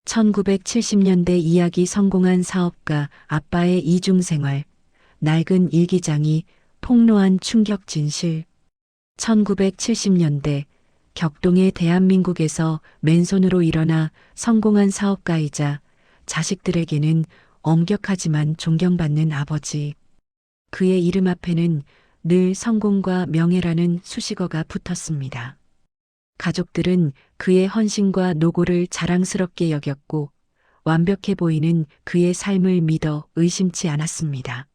1970년대 이야기 성공한 사업가 아빠의 이중생활, 낡은 일기장이 폭로한 충격 진실. 1970년대 격동의 대한민국에서 맨손으로 일어나 성공한 사업가이자 자식들에게는 엄격하지만 존경받는 아버지. 그의 이름 앞에는 늘 성공과 명예라는 수식어가 붙었습니다. 가족들은 그의 헌신과 노고를 자랑스럽게 여겼고 완벽해 보이는 그의 삶을 믿어 의심치 않았습니다.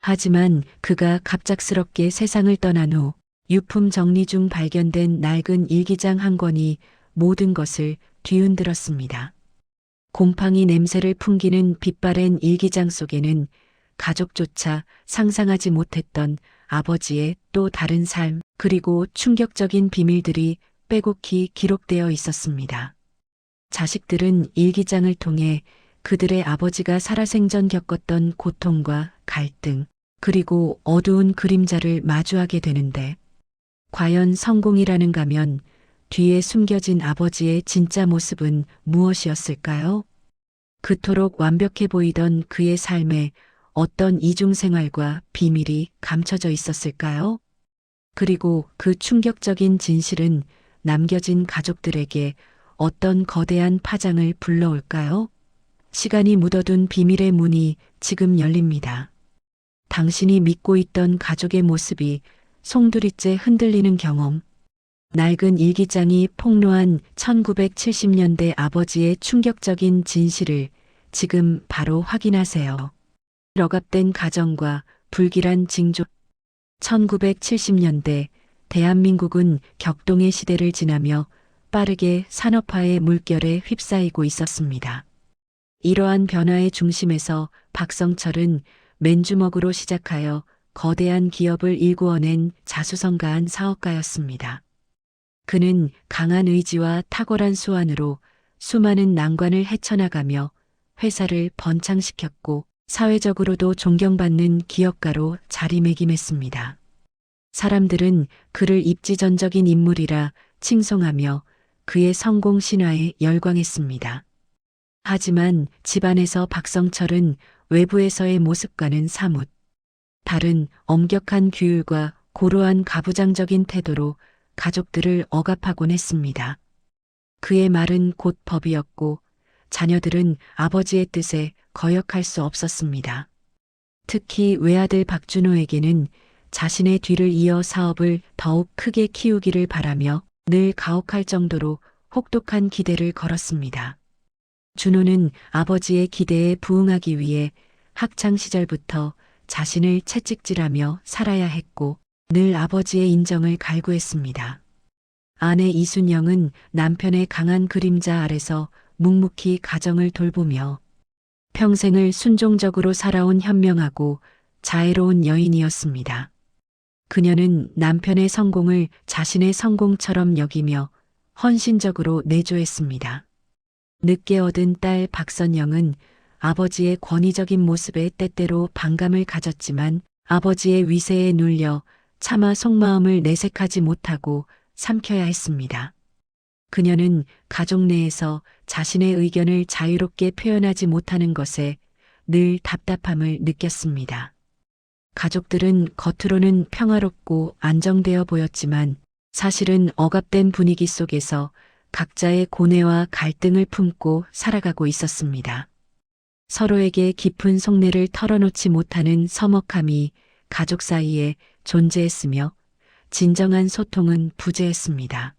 하지만 그가 갑작스럽게 세상을 떠난 후 유품 정리 중 발견된 낡은 일기장 한 권이 모든 것을 뒤흔들었습니다. 곰팡이 냄새를 풍기는 빛바랜 일기장 속에는 가족조차 상상하지 못했던 아버지의 또 다른 삶, 그리고 충격적인 비밀들이 빼곡히 기록되어 있었습니다. 자식들은 일기장을 통해 그들의 아버지가 살아생전 겪었던 고통과 갈등, 그리고 어두운 그림자를 마주하게 되는데, 과연 성공이라는 가면 뒤에 숨겨진 아버지의 진짜 모습은 무엇이었을까요? 그토록 완벽해 보이던 그의 삶에 어떤 이중생활과 비밀이 감춰져 있었을까요? 그리고 그 충격적인 진실은 남겨진 가족들에게 어떤 거대한 파장을 불러올까요? 시간이 묻어둔 비밀의 문이 지금 열립니다. 당신이 믿고 있던 가족의 모습이 송두리째 흔들리는 경험. 낡은 일기장이 폭로한 1970년대 아버지의 충격적인 진실을 지금 바로 확인하세요. 억압된 가정과 불길한 징조. 1970년대 대한민국은 격동의 시대를 지나며 빠르게 산업화의 물결에 휩싸이고 있었습니다. 이러한 변화의 중심에서 박성철은 맨주먹으로 시작하여 거대한 기업을 일구어낸 자수성가한 사업가였습니다. 그는 강한 의지와 탁월한 수완으로 수많은 난관을 헤쳐나가며 회사를 번창시켰고 사회적으로도 존경받는 기업가로 자리매김했습니다. 사람들은 그를 입지전적인 인물이라 칭송하며 그의 성공 신화에 열광했습니다. 하지만 집안에서 박성철은 외부에서의 모습과는 사뭇 다른 엄격한 규율과 고루한 가부장적인 태도로 가족들을 억압하곤 했습니다. 그의 말은 곧 법이었고 자녀들은 아버지의 뜻에 거역할 수 없었습니다. 특히 외아들 박준호에게는 자신의 뒤를 이어 사업을 더욱 크게 키우기를 바라며 늘 가혹할 정도로 혹독한 기대를 걸었습니다. 준호는 아버지의 기대에 부응하기 위해 학창 시절부터 자신을 채찍질하며 살아야 했고 늘 아버지의 인정을 갈구했습니다. 아내 이순영은 남편의 강한 그림자 아래서 묵묵히 가정을 돌보며 평생을 순종적으로 살아온 현명하고 자애로운 여인이었습니다. 그녀는 남편의 성공을 자신의 성공처럼 여기며 헌신적으로 내조했습니다. 늦게 얻은 딸 박선영은 아버지의 권위적인 모습에 때때로 반감을 가졌지만 아버지의 위세에 눌려 차마 속마음을 내색하지 못하고 삼켜야 했습니다. 그녀는 가족 내에서 자신의 의견을 자유롭게 표현하지 못하는 것에 늘 답답함을 느꼈습니다. 가족들은 겉으로는 평화롭고 안정되어 보였지만 사실은 억압된 분위기 속에서 각자의 고뇌와 갈등을 품고 살아가고 있었습니다. 서로에게 깊은 속내를 털어놓지 못하는 서먹함이 가족 사이에 존재했으며 진정한 소통은 부재했습니다.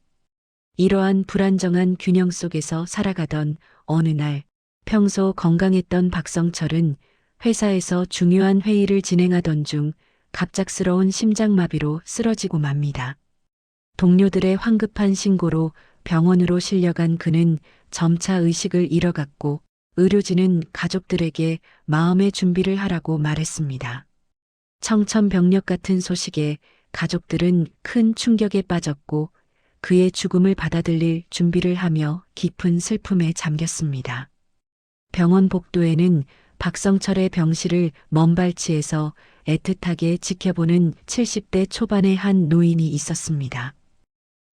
이러한 불안정한 균형 속에서 살아가던 어느 날 평소 건강했던 박성철은 회사에서 중요한 회의를 진행하던 중 갑작스러운 심장마비로 쓰러지고 맙니다. 동료들의 황급한 신고로 병원으로 실려간 그는 점차 의식을 잃어갔고 의료진은 가족들에게 마음의 준비를 하라고 말했습니다. 청천벽력 같은 소식에 가족들은 큰 충격에 빠졌고 그의 죽음을 받아들일 준비를 하며 깊은 슬픔에 잠겼습니다. 병원 복도에는 박성철의 병실을 먼 발치에서 애틋하게 지켜보는 70대 초반의 한 노인이 있었습니다.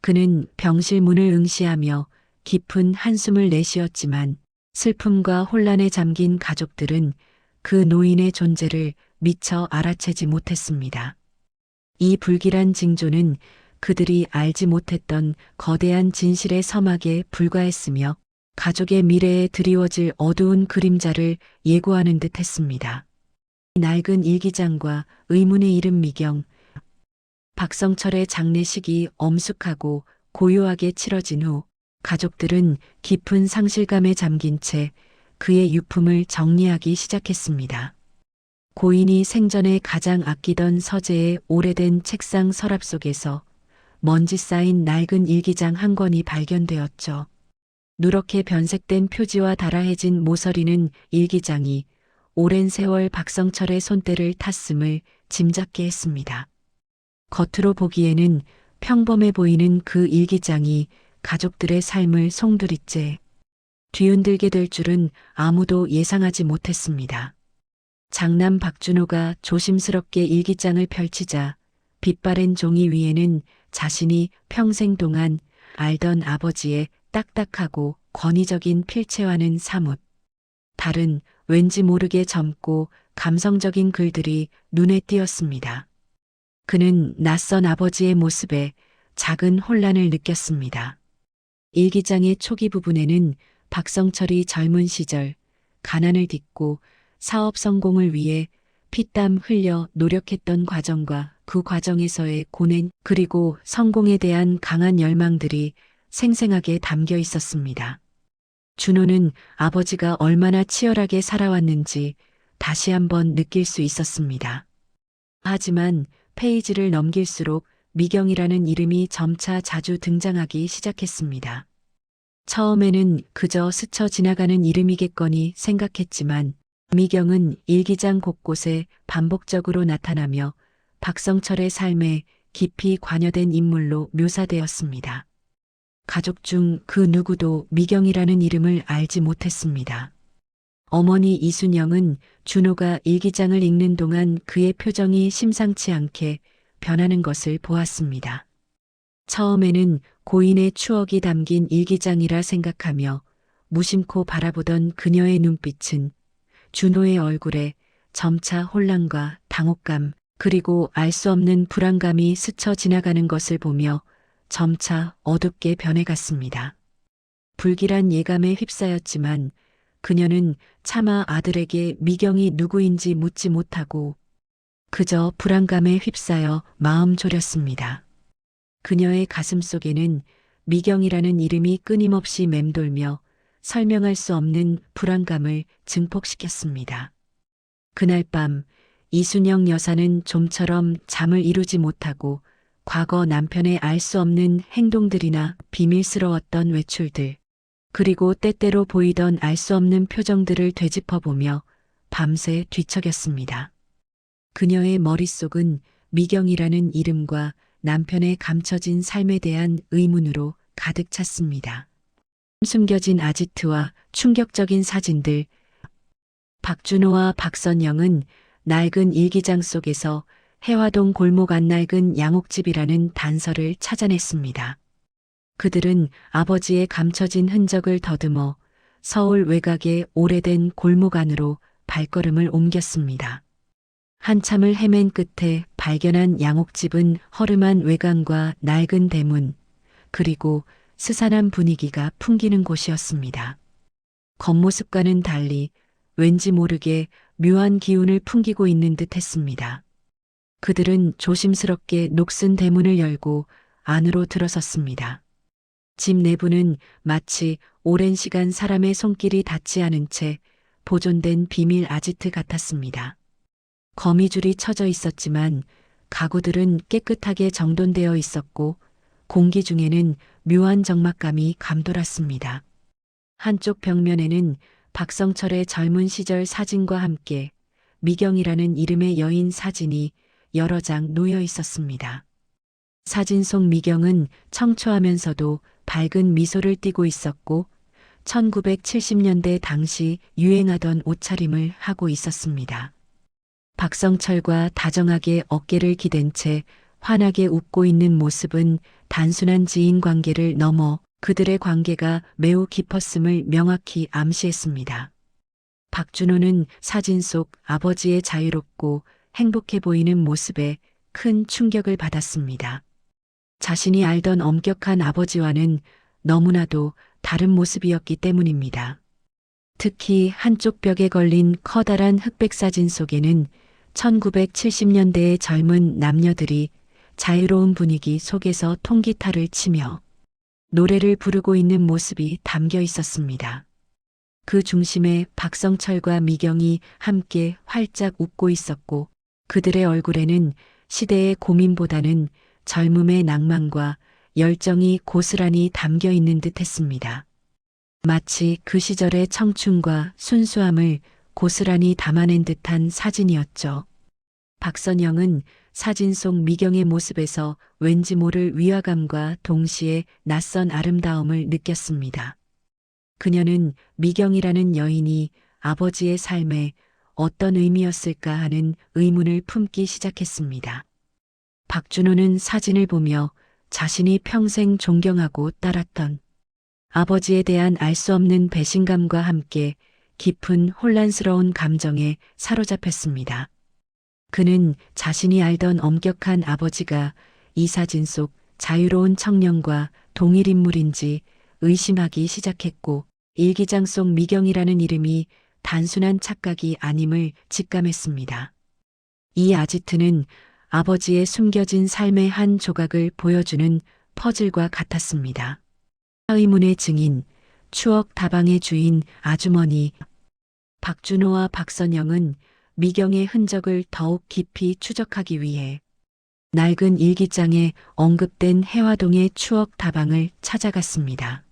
그는 병실 문을 응시하며 깊은 한숨을 내쉬었지만 슬픔과 혼란에 잠긴 가족들은 그 노인의 존재를 미처 알아채지 못했습니다. 이 불길한 징조는 그들이 알지 못했던 거대한 진실의 서막에 불과했으며 가족의 미래에 드리워질 어두운 그림자를 예고하는 듯 했습니다. 낡은 일기장과 의문의 이름 미경, 박성철의 장례식이 엄숙하고 고요하게 치러진 후 가족들은 깊은 상실감에 잠긴 채 그의 유품을 정리하기 시작했습니다. 고인이 생전에 가장 아끼던 서재의 오래된 책상 서랍 속에서 먼지 쌓인 낡은 일기장 한 권이 발견되었죠. 누렇게 변색된 표지와 달아해진 모서리는 일기장이 오랜 세월 박성철의 손때를 탔음을 짐작케 했습니다. 겉으로 보기에는 평범해 보이는 그 일기장이 가족들의 삶을 송두리째 뒤흔들게 될 줄은 아무도 예상하지 못했습니다. 장남 박준호가 조심스럽게 일기장을 펼치자 빛바랜 종이 위에는 자신이 평생 동안 알던 아버지의 딱딱하고 권위적인 필체와는 사뭇 다른 왠지 모르게 젊고 감성적인 글들이 눈에 띄었습니다. 그는 낯선 아버지의 모습에 작은 혼란을 느꼈습니다. 일기장의 초기 부분에는 박성철이 젊은 시절 가난을 딛고 사업 성공을 위해 피땀 흘려 노력했던 과정과 그 과정에서의 고뇌 그리고 성공에 대한 강한 열망들이 생생하게 담겨 있었습니다. 준호는 아버지가 얼마나 치열하게 살아왔는지 다시 한번 느낄 수 있었습니다. 하지만 페이지를 넘길수록 미경이라는 이름이 점차 자주 등장하기 시작했습니다. 처음에는 그저 스쳐 지나가는 이름이겠거니 생각했지만 미경은 일기장 곳곳에 반복적으로 나타나며 박성철의 삶에 깊이 관여된 인물로 묘사되었습니다. 가족 중 그 누구도 미경이라는 이름을 알지 못했습니다. 어머니 이순영은 준호가 일기장을 읽는 동안 그의 표정이 심상치 않게 변하는 것을 보았습니다. 처음에는 고인의 추억이 담긴 일기장이라 생각하며 무심코 바라보던 그녀의 눈빛은 준호의 얼굴에 점차 혼란과 당혹감 그리고 알 수 없는 불안감이 스쳐 지나가는 것을 보며 점차 어둡게 변해갔습니다. 불길한 예감에 휩싸였지만 그녀는 차마 아들에게 미경이 누구인지 묻지 못하고 그저 불안감에 휩싸여 마음 졸였습니다. 그녀의 가슴 속에는 미경이라는 이름이 끊임없이 맴돌며 설명할 수 없는 불안감을 증폭시켰습니다. 그날 밤 이순영 여사는 좀처럼 잠을 이루지 못하고 과거 남편의 알 수 없는 행동들이나 비밀스러웠던 외출들, 그리고 때때로 보이던 알 수 없는 표정들을 되짚어보며 밤새 뒤척였습니다. 그녀의 머릿속은 미경이라는 이름과 남편의 감춰진 삶에 대한 의문으로 가득 찼습니다. 숨겨진 아지트와 충격적인 사진들. 박준호와 박선영은 낡은 일기장 속에서 해화동 골목 안 낡은 양옥집이라는 단서를 찾아냈습니다. 그들은 아버지의 감춰진 흔적을 더듬어 서울 외곽의 오래된 골목 안으로 발걸음을 옮겼습니다. 한참을 헤맨 끝에 발견한 양옥집은 허름한 외관과 낡은 대문, 그리고 스산한 분위기가 풍기는 곳이었습니다. 겉모습과는 달리 왠지 모르게 묘한 기운을 풍기고 있는 듯 했습니다. 그들은 조심스럽게 녹슨 대문을 열고 안으로 들어섰습니다. 집 내부는 마치 오랜 시간 사람의 손길이 닿지 않은 채 보존된 비밀 아지트 같았습니다. 거미줄이 쳐져 있었지만 가구들은 깨끗하게 정돈되어 있었고 공기 중에는 묘한 적막감이 감돌았습니다. 한쪽 벽면에는 박성철의 젊은 시절 사진과 함께 미경이라는 이름의 여인 사진이 여러 장 놓여 있었습니다. 사진 속 미경은 청초하면서도 밝은 미소를 띠고 있었고 1970년대 당시 유행하던 옷차림을 하고 있었습니다. 박성철과 다정하게 어깨를 기댄 채 환하게 웃고 있는 모습은 단순한 지인 관계를 넘어 그들의 관계가 매우 깊었음을 명확히 암시했습니다. 박준호는 사진 속 아버지의 자유롭고 행복해 보이는 모습에 큰 충격을 받았습니다. 자신이 알던 엄격한 아버지와는 너무나도 다른 모습이었기 때문입니다. 특히 한쪽 벽에 걸린 커다란 흑백 사진 속에는 1970년대의 젊은 남녀들이 자유로운 분위기 속에서 통기타를 치며 노래를 부르고 있는 모습이 담겨 있었습니다. 그 중심에 박성철과 미경이 함께 활짝 웃고 있었고 그들의 얼굴에는 시대의 고민보다는 젊음의 낭만과 열정이 고스란히 담겨 있는 듯 했습니다. 마치 그 시절의 청춘과 순수함을 고스란히 담아낸 듯한 사진이었죠. 박선영은 사진 속 미경의 모습에서 왠지 모를 위화감과 동시에 낯선 아름다움을 느꼈습니다. 그녀는 미경이라는 여인이 아버지의 삶에 어떤 의미였을까 하는 의문을 품기 시작했습니다. 박준호는 사진을 보며 자신이 평생 존경하고 따랐던 아버지에 대한 알 수 없는 배신감과 함께 깊은 혼란스러운 감정에 사로잡혔습니다. 그는 자신이 알던 엄격한 아버지가 이 사진 속 자유로운 청년과 동일 인물인지 의심하기 시작했고 일기장 속 미경이라는 이름이 단순한 착각이 아님을 직감했습니다. 이 아지트는 아버지의 숨겨진 삶의 한 조각을 보여주는 퍼즐과 같았습니다. 의문의 증인, 추억 다방의 주인 아주머니 박준호와 박선영은 미경의 흔적을 더욱 깊이 추적하기 위해 낡은 일기장에 언급된 해화동의 추억 다방을 찾아갔습니다.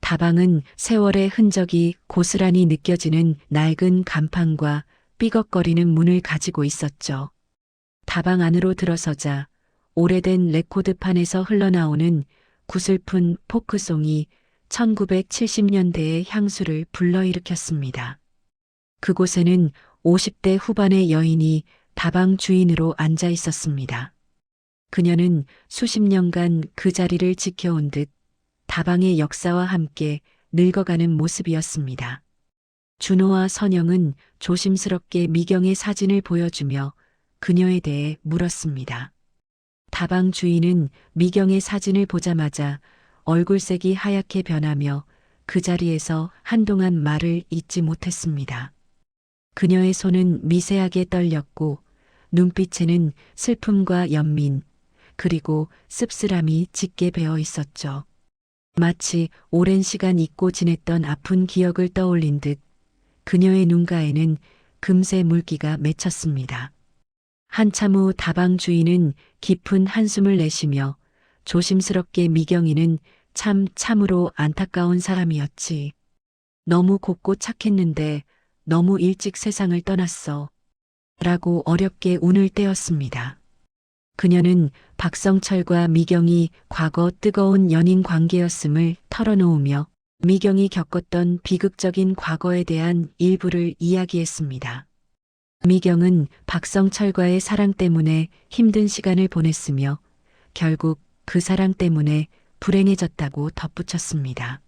다방은 세월의 흔적이 고스란히 느껴지는 낡은 간판과 삐걱거리는 문을 가지고 있었죠. 다방 안으로 들어서자 오래된 레코드판에서 흘러나오는 구슬픈 포크송이 1970년대의 향수를 불러일으켰습니다. 그곳에는 50대 후반의 여인이 다방 주인으로 앉아 있었습니다. 그녀는 수십 년간 그 자리를 지켜온 듯 다방의 역사와 함께 늙어가는 모습이었습니다. 준호와 선영은 조심스럽게 미경의 사진을 보여주며 그녀에 대해 물었습니다. 다방 주인은 미경의 사진을 보자마자 얼굴색이 하얗게 변하며 그 자리에서 한동안 말을 잇지 못했습니다. 그녀의 손은 미세하게 떨렸고 눈빛에는 슬픔과 연민 그리고 씁쓸함이 짙게 배어 있었죠. 마치 오랜 시간 잊고 지냈던 아픈 기억을 떠올린 듯 그녀의 눈가에는 금세 물기가 맺혔습니다. 한참 후 다방 주인은 깊은 한숨을 내쉬며 조심스럽게 미경이는 참으로 안타까운 사람이었지. 너무 곱고 착했는데 너무 일찍 세상을 떠났어. 라고 어렵게 운을 떼었습니다. 그녀는 박성철과 미경이 과거 뜨거운 연인 관계였음을 털어놓으며 미경이 겪었던 비극적인 과거에 대한 일부를 이야기했습니다. 미경은 박성철과의 사랑 때문에 힘든 시간을 보냈으며 결국 그 사랑 때문에 불행해졌다고 덧붙였습니다.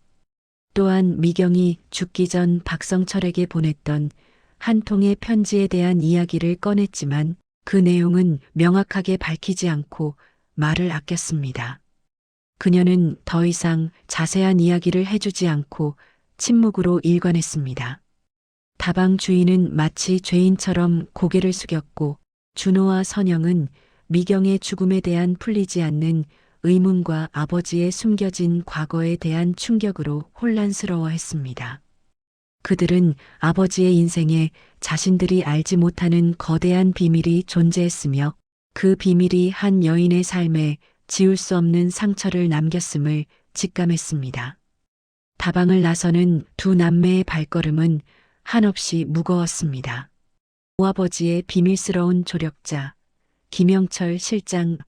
또한 미경이 죽기 전 박성철에게 보냈던 한 통의 편지에 대한 이야기를 꺼냈지만 그 내용은 명확하게 밝히지 않고 말을 아꼈습니다. 그녀는 더 이상 자세한 이야기를 해주지 않고 침묵으로 일관했습니다. 다방 주인은 마치 죄인처럼 고개를 숙였고 준호와 선영은 미경의 죽음에 대한 풀리지 않는 의문과 아버지의 숨겨진 과거에 대한 충격으로 혼란스러워했습니다. 그들은 아버지의 인생에 자신들이 알지 못하는 거대한 비밀이 존재했으며 그 비밀이 한 여인의 삶에 지울 수 없는 상처를 남겼음을 직감했습니다. 다방을 나서는 두 남매의 발걸음은 한없이 무거웠습니다. 오아버지의 비밀스러운 조력자 김영철 실장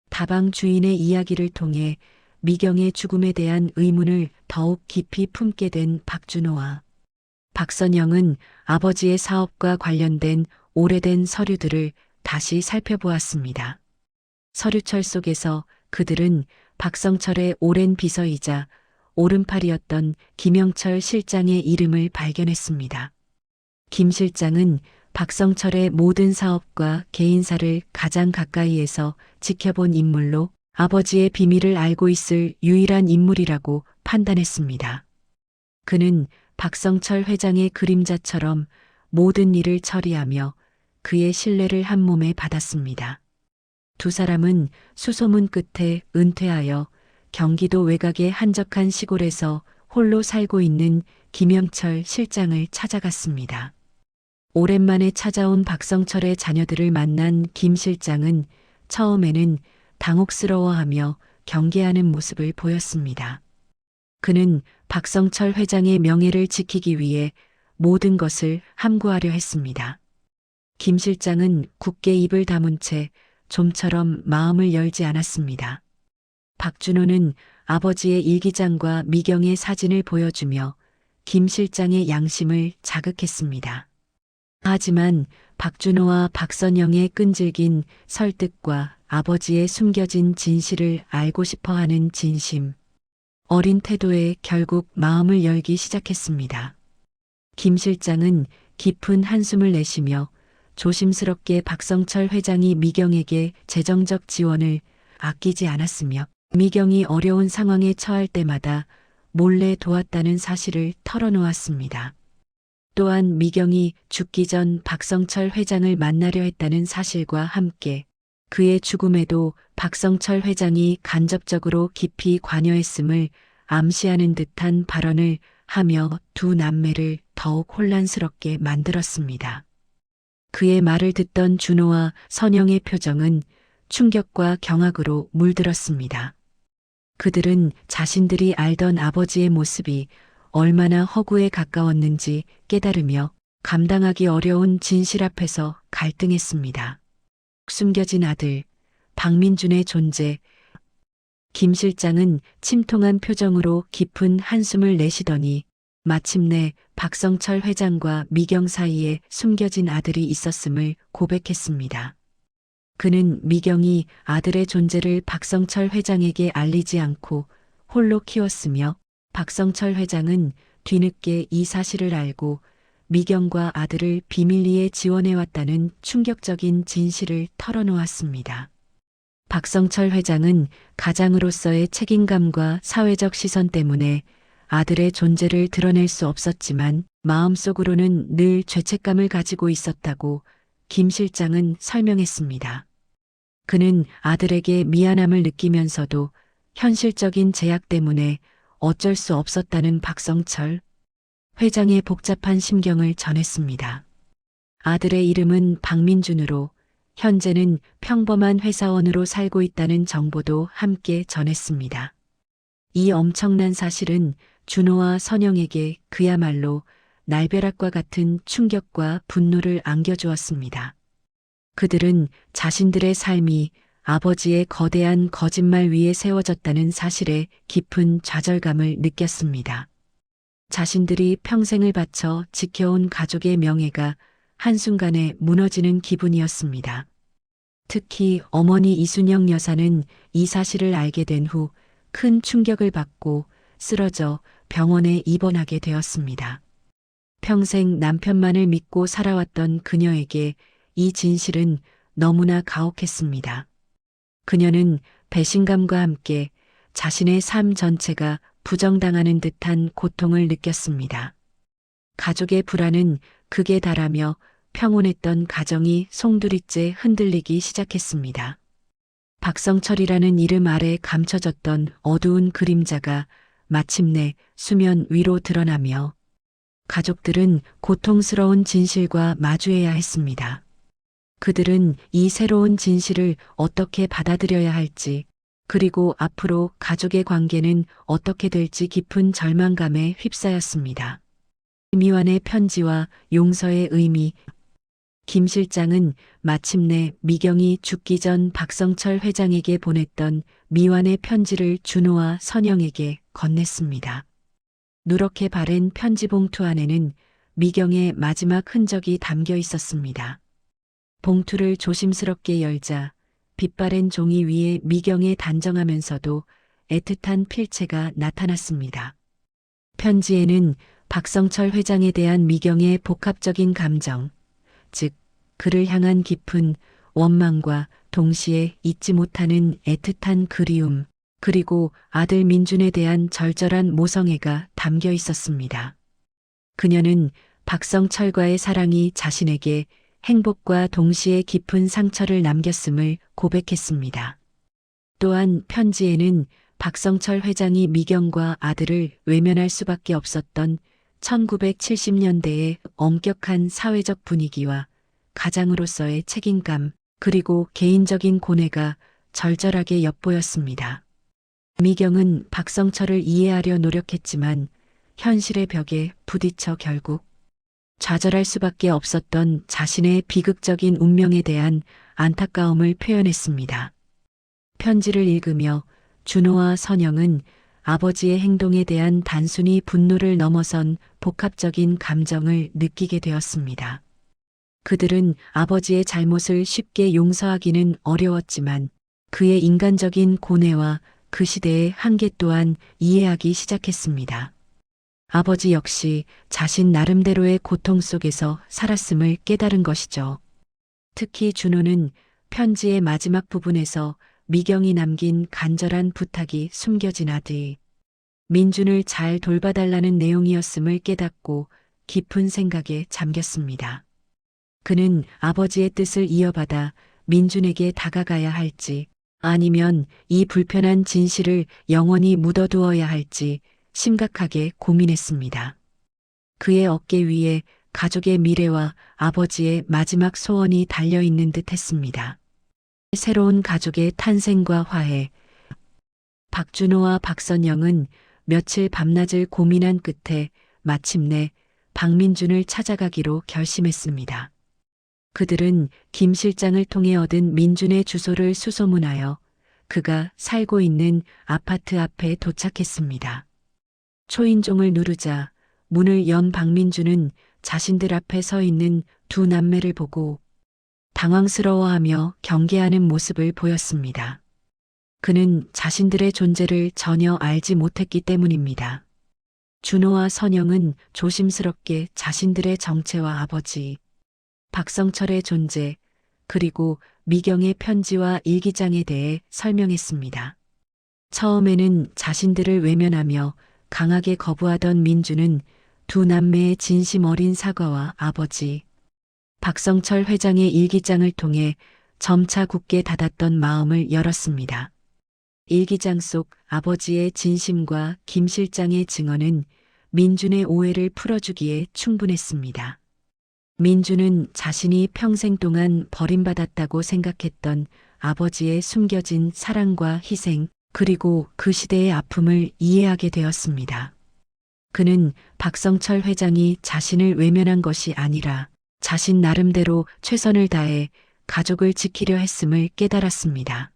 다방 주인의 이야기를 통해 미경의 죽음에 대한 의문을 더욱 깊이 품게 된 박준호와 박선영은 아버지의 사업과 관련된 오래된 서류들을 다시 살펴보았습니다. 서류철 속에서 그들은 박성철의 오랜 비서이자 오른팔이었던 김영철 실장의 이름을 발견했습니다. 김 실장은 박성철의 모든 사업과 개인사를 가장 가까이에서 지켜본 인물로 아버지의 비밀을 알고 있을 유일한 인물이라고 판단했습니다. 그는 박성철 회장의 그림자처럼 모든 일을 처리하며 그의 신뢰를 한 몸에 받았습니다. 두 사람은 수소문 끝에 은퇴하여 경기도 외곽의 한적한 시골에서 홀로 살고 있는 김영철 실장을 찾아갔습니다. 오랜만에 찾아온 박성철의 자녀들을 만난 김 실장은 처음에는 당혹스러워하며 경계하는 모습을 보였습니다. 그는 박성철 회장의 명예를 지키기 위해 모든 것을 함구하려 했습니다. 김 실장은 굳게 입을 다문 채 좀처럼 마음을 열지 않았습니다. 박준호는 아버지의 일기장과 미경의 사진을 보여주며 김 실장의 양심을 자극했습니다. 하지만 박준호와 박선영의 끈질긴 설득과 아버지의 숨겨진 진실을 알고 싶어 하는 진심, 어린 태도에 결국 마음을 열기 시작했습니다. 김 실장은 깊은 한숨을 내쉬며 조심스럽게 박성철 회장이 미경에게 재정적 지원을 아끼지 않았으며 미경이 어려운 상황에 처할 때마다 몰래 도왔다는 사실을 털어놓았습니다. 또한 미경이 죽기 전 박성철 회장을 만나려 했다는 사실과 함께 그의 죽음에도 박성철 회장이 간접적으로 깊이 관여했음을 암시하는 듯한 발언을 하며 두 남매를 더욱 혼란스럽게 만들었습니다. 그의 말을 듣던 준호와 선영의 표정은 충격과 경악으로 물들었습니다. 그들은 자신들이 알던 아버지의 모습이 얼마나 허구에 가까웠는지 깨달으며 감당하기 어려운 진실 앞에서 갈등했습니다. 숨겨진 아들, 박민준의 존재. 김 실장은 침통한 표정으로 깊은 한숨을 내쉬더니 마침내 박성철 회장과 미경 사이에 숨겨진 아들이 있었음을 고백했습니다. 그는 미경이 아들의 존재를 박성철 회장에게 알리지 않고 홀로 키웠으며 박성철 회장은 뒤늦게 이 사실을 알고 미경과 아들을 비밀리에 지원해왔다는 충격적인 진실을 털어놓았습니다. 박성철 회장은 가장으로서의 책임감과 사회적 시선 때문에 아들의 존재를 드러낼 수 없었지만 마음속으로는 늘 죄책감을 가지고 있었다고 김 실장은 설명했습니다. 그는 아들에게 미안함을 느끼면서도 현실적인 제약 때문에 어쩔 수 없었다는 박성철 회장의 복잡한 심경을 전했습니다. 아들의 이름은 박민준으로 현재는 평범한 회사원으로 살고 있다는 정보도 함께 전했습니다. 이 엄청난 사실은 준호와 선영에게 그야말로 날벼락과 같은 충격과 분노를 안겨주었습니다. 그들은 자신들의 삶이 아버지의 거대한 거짓말 위에 세워졌다는 사실에 깊은 좌절감을 느꼈습니다. 자신들이 평생을 바쳐 지켜온 가족의 명예가 한순간에 무너지는 기분이었습니다. 특히 어머니 이순영 여사는 이 사실을 알게 된 후 큰 충격을 받고 쓰러져 병원에 입원하게 되었습니다. 평생 남편만을 믿고 살아왔던 그녀에게 이 진실은 너무나 가혹했습니다. 그녀는 배신감과 함께 자신의 삶 전체가 부정당하는 듯한 고통을 느꼈습니다. 가족의 불안은 극에 달하며 평온했던 가정이 송두리째 흔들리기 시작했습니다. 박성철이라는 이름 아래 감춰졌던 어두운 그림자가 마침내 수면 위로 드러나며 가족들은 고통스러운 진실과 마주해야 했습니다. 그들은 이 새로운 진실을 어떻게 받아들여야 할지, 그리고 앞으로 가족의 관계는 어떻게 될지 깊은 절망감에 휩싸였습니다. 미완의 편지와 용서의 의미. 김 실장은 마침내 미경이 죽기 전 박성철 회장에게 보냈던 미완의 편지를 준호와 선영에게 건넸습니다. 누렇게 바랜 편지 봉투 안에는 미경의 마지막 흔적이 담겨 있었습니다. 봉투를 조심스럽게 열자 빛바랜 종이 위에 미경의 단정하면서도 애틋한 필체가 나타났습니다. 편지에는 박성철 회장에 대한 미경의 복합적인 감정, 즉 그를 향한 깊은 원망과 동시에 잊지 못하는 애틋한 그리움, 그리고 아들 민준에 대한 절절한 모성애가 담겨 있었습니다. 그녀는 박성철과의 사랑이 자신에게 행복과 동시에 깊은 상처를 남겼음을 고백했습니다. 또한 편지에는 박성철 회장이 미경과 아들을 외면할 수밖에 없었던 1970년대의 엄격한 사회적 분위기와 가장으로서의 책임감, 그리고 개인적인 고뇌가 절절하게 엿보였습니다. 미경은 박성철을 이해하려 노력했지만 현실의 벽에 부딪혀 결국 좌절할 수밖에 없었던 자신의 비극적인 운명에 대한 안타까움을 표현했습니다. 편지를 읽으며 준호와 선영은 아버지의 행동에 대한 단순히 분노를 넘어선 복합적인 감정을 느끼게 되었습니다. 그들은 아버지의 잘못을 쉽게 용서하기는 어려웠지만 그의 인간적인 고뇌와 그 시대의 한계 또한 이해하기 시작했습니다. 아버지 역시 자신 나름대로의 고통 속에서 살았음을 깨달은 것이죠. 특히 준호는 편지의 마지막 부분에서 미경이 남긴 간절한 부탁이 숨겨진 아들 민준을 잘 돌봐달라는 내용이었음을 깨닫고 깊은 생각에 잠겼습니다. 그는 아버지의 뜻을 이어받아 민준에게 다가가야 할지 아니면 이 불편한 진실을 영원히 묻어두어야 할지 심각하게 고민했습니다. 그의 어깨 위에 가족의 미래와 아버지의 마지막 소원이 달려있는 듯 했습니다. 새로운 가족의 탄생과 화해. 박준호와 박선영은 며칠 밤낮을 고민한 끝에 마침내 박민준을 찾아가기로 결심했습니다. 그들은 김 실장을 통해 얻은 민준의 주소를 수소문하여 그가 살고 있는 아파트 앞에 도착했습니다. 초인종을 누르자 문을 연 박민준은 자신들 앞에 서 있는 두 남매를 보고 당황스러워하며 경계하는 모습을 보였습니다. 그는 자신들의 존재를 전혀 알지 못했기 때문입니다. 준호와 선영은 조심스럽게 자신들의 정체와 아버지, 박성철의 존재, 그리고 미경의 편지와 일기장에 대해 설명했습니다. 처음에는 자신들을 외면하며 강하게 거부하던 민준은 두 남매의 진심 어린 사과와 아버지, 박성철 회장의 일기장을 통해 점차 굳게 닫았던 마음을 열었습니다. 일기장 속 아버지의 진심과 김 실장의 증언은 민준의 오해를 풀어주기에 충분했습니다. 민준은 자신이 평생 동안 버림받았다고 생각했던 아버지의 숨겨진 사랑과 희생, 그리고 그 시대의 아픔을 이해하게 되었습니다. 그는 박성철 회장이 자신을 외면한 것이 아니라 자신 나름대로 최선을 다해 가족을 지키려 했음을 깨달았습니다.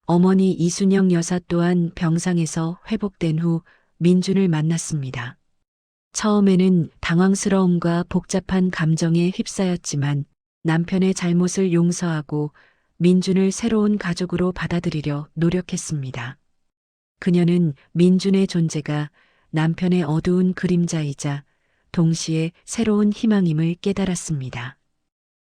어머니 이순영 여사 또한 병상에서 회복된 후 민준을 만났습니다. 처음에는 당황스러움과 복잡한 감정에 휩싸였지만 남편의 잘못을 용서하고 민준을 새로운 가족으로 받아들이려 노력했습니다. 그녀는 민준의 존재가 남편의 어두운 그림자이자 동시에 새로운 희망임을 깨달았습니다.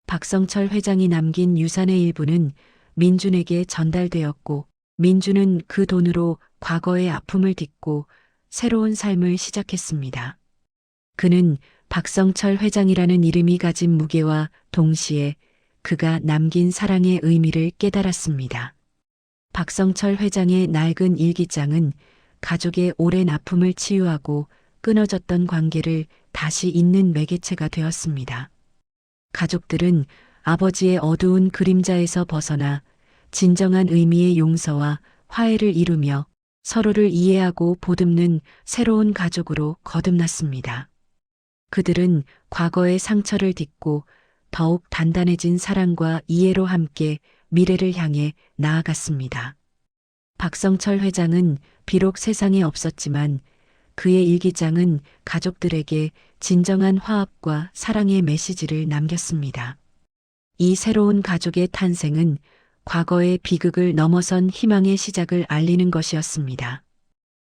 박성철 회장이 남긴 유산의 일부는 민준에게 전달되었고 민준은 그 돈으로 과거의 아픔을 딛고 새로운 삶을 시작했습니다. 그는 박성철 회장이라는 이름이 가진 무게와 동시에 그가 남긴 사랑의 의미를 깨달았습니다. 박성철 회장의 낡은 일기장은 가족의 오랜 아픔을 치유하고 끊어졌던 관계를 다시 잇는 매개체가 되었습니다. 가족들은 아버지의 어두운 그림자에서 벗어나 진정한 의미의 용서와 화해를 이루며 서로를 이해하고 보듬는 새로운 가족으로 거듭났습니다. 그들은 과거의 상처를 딛고 더욱 단단해진 사랑과 이해로 함께 미래를 향해 나아갔습니다. 박성철 회장은 비록 세상에 없었지만 그의 일기장은 가족들에게 진정한 화합과 사랑의 메시지를 남겼습니다. 이 새로운 가족의 탄생은 과거의 비극을 넘어선 희망의 시작을 알리는 것이었습니다.